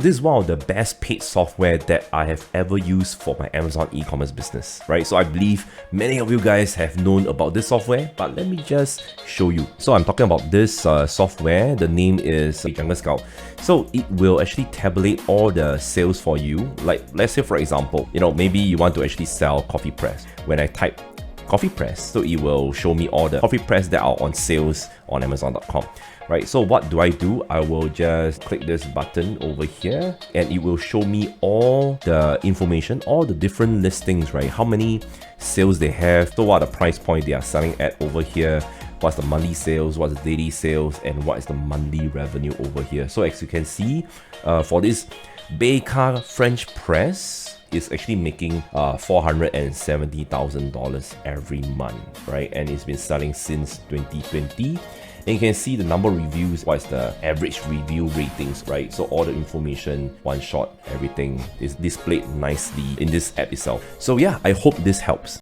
This is one of the best paid software that I have ever used for my Amazon e-commerce business, right? So I believe many of you guys have known about this software, but let me just show you. So I'm talking about this software. The name is Jungle Scout. So it will actually tabulate all the sales for you. Like, let's say for example, maybe you want to actually sell coffee press. When I type coffee press, so it will show me all the coffee press that are on sales on Amazon.com. Right, so what do? I will just click this button over here and it will show me all the information, all the different listings, right? How many sales they have, so what are the price point they are selling at over here, what's the monthly sales, what's the daily sales, and what is the monthly revenue over here. So as you can see, for this Baker French press, is actually making $470,000 every month, right? And it's been selling since 2020. And you can see the number of reviews, what's the average review ratings, right? So all the information, one shot, everything is displayed nicely in this app itself. So yeah, I hope this helps.